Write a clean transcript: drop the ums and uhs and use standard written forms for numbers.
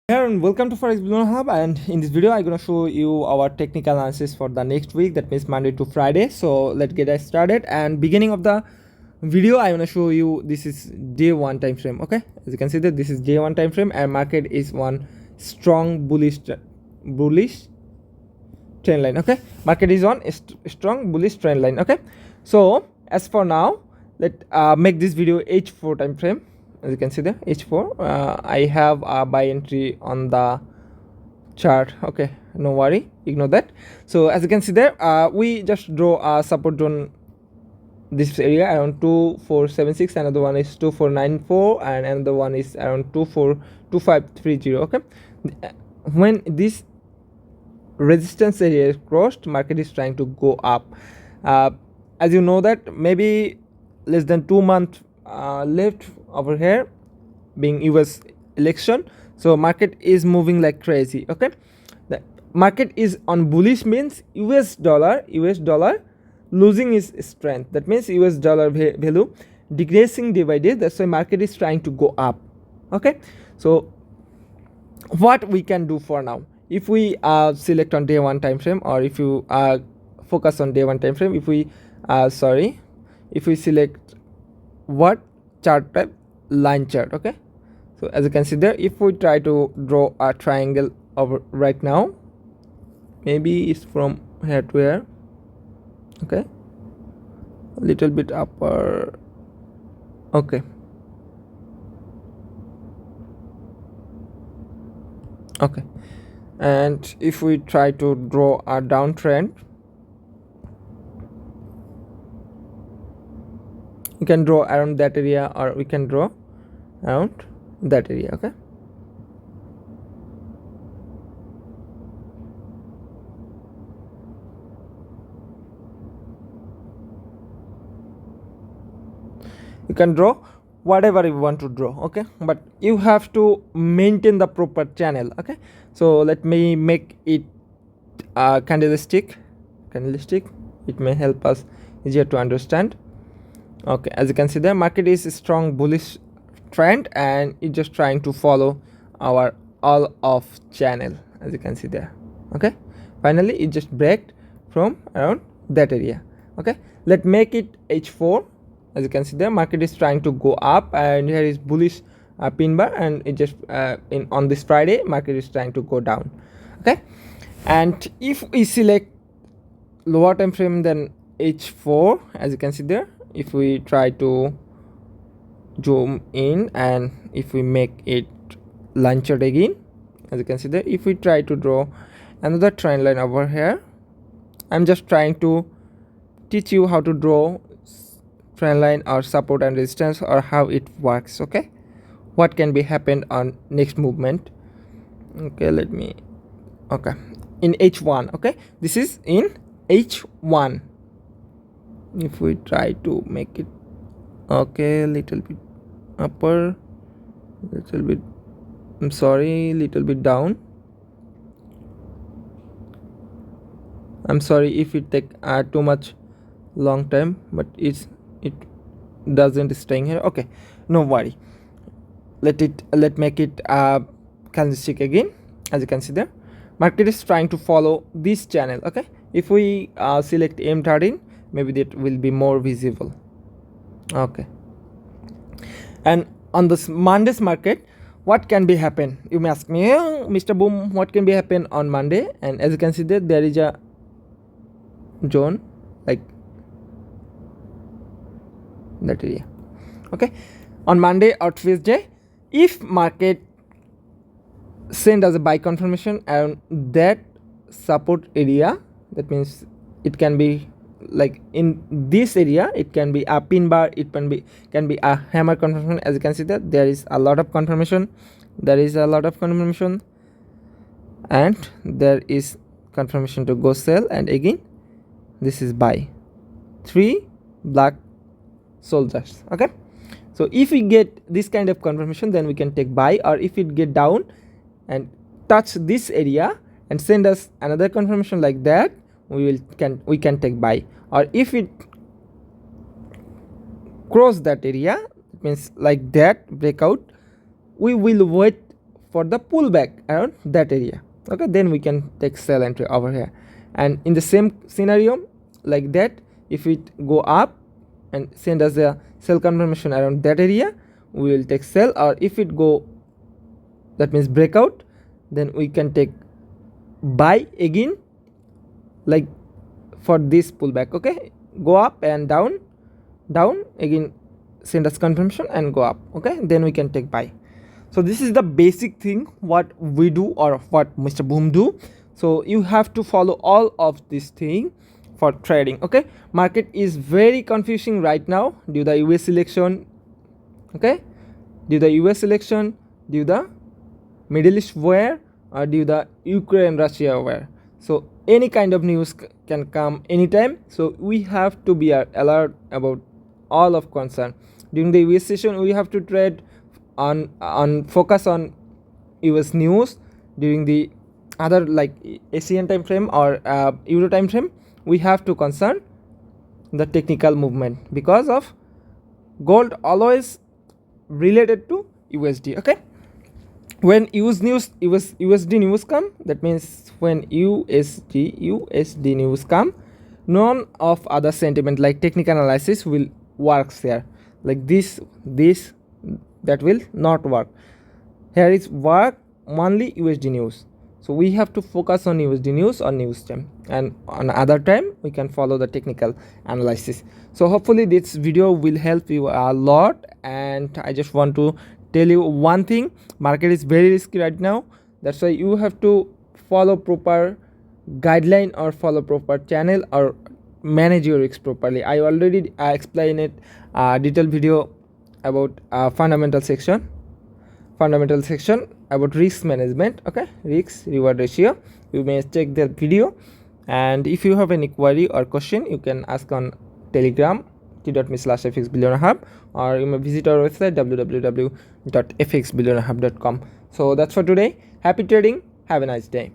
Here and welcome to Forex Blue Hub, and in this video I'm gonna show you our technical analysis for the next week, that means Monday to Friday. So let's get it started. And beginning of the video I want to show you this is day one time frame. Okay, as you can see that this is day one time frame and market is one strong bullish trend line. Okay, market is on a strong bullish trend line. Okay, so as for now let make this video H4 time frame. As you can see there, H4 I have a buy entry on the chart. Okay, no worry, ignore that. So as you can see there, we just draw a support zone this area around 2476, another one is 2494, and another one is around 242530. Okay, when this resistance area is crossed, market is trying to go up. As you know that maybe less than 2 months left over here, being US election, so market is moving like crazy. Okay, the market is on bullish means US dollar losing its strength. That means US dollar value decreasing day by day. That's why market is trying to go up. Okay, so what we can do for now, if we select on day one time frame, or if you focus on day one time frame, if we if we select what chart type, line chart. Okay, so as you can see there, if we try to draw a triangle over right now, maybe it's from here to here. Okay, a little bit upper. Okay, okay, and if we try to draw a downtrend, you can draw around that area, or we can draw around that area. Okay, you can draw whatever you want to draw. Okay, but you have to maintain the proper channel. Okay, so let me make it candlestick. It may help us easier to understand. Okay, as you can see, the market is a strong bullish trend and it's just trying to follow our all off channel, as you can see there. Okay, finally it just break from around that area. Okay, let's make it H4. As you can see there, market is trying to go up, and here is bullish pin bar, and it just on this Friday market is trying to go down. Okay, and if we select lower time frame than H4, as you can see there, if we try to zoom in and if we make it line chart again, as you can see there, if we try to draw another trend line over here, I'm just trying to teach you how to draw trend line or support and resistance, or how it works. Okay, what can be happened on next movement. Okay, let me, okay, in H1. Okay, this is in H1. If we try to make it, okay, little bit upper, little bit, I'm sorry, little bit down. I'm sorry if it take too much long time, but it doesn't staying here. Okay, no worry, let make it candlestick again. As you can see there, market is trying to follow this channel. Okay, if we select M13, maybe that will be more visible. Okay, and on this Monday's market, what can be happen? You may ask me, Mr. Boom, what can be happen on Monday? And as you can see there is a zone like that area. Okay, on Monday or Tuesday, if market send us a buy confirmation around that support area, that means it can be like in this area, it can be a pin bar, it can be a hammer confirmation. As you can see that there is a lot of confirmation, and there is confirmation to go sell, and again this is buy, 3 black soldiers. Okay, so if we get this kind of confirmation, then we can take buy, or if it get down and touch this area and send us another confirmation like that, we can take buy. Or if it cross that area, it means like that breakout, we will wait for the pullback around that area. Okay, then we can take sell entry over here. And in the same scenario like that, if it go up and send us a sell confirmation around that area, we will take sell. Or if it go, that means breakout, then we can take buy again, like for this pullback. Okay, go up and down, down again, send us confirmation and go up. Okay, then we can take buy. So this is the basic thing what we do, or what Mr. Boom do. So you have to follow all of this thing for trading. Okay, market is very confusing right now due to the US election. Okay, due to the US election, due to the Middle East war, or due to the Ukraine Russia war. So any kind of news can come anytime. So we have to be alert about all of concern. During the US session, we have to trade on focus on US news. During the other like Asian time frame or Euro time frame, we have to concern the technical movement, because of gold always related to USD. Okay, when USD news come, that means when USD news come, none of other sentiment like technical analysis will works here. Like this that will not work. Here is work only USD news. So we have to focus on USD news or news time, and on other time we can follow the technical analysis. So hopefully this video will help you a lot. And I just want to tell you one thing, market is very risky right now. That's why you have to follow proper guideline or follow proper channel or manage your risk properly. I already explained it detailed video about fundamental section about risk management. Okay, risk reward ratio, you may check the video. And if you have any query or question, you can ask on Telegram t.me/fxbillionhub, or you may visit our website www.fxbillionhub.com. So that's for today. Happy trading, have a nice day.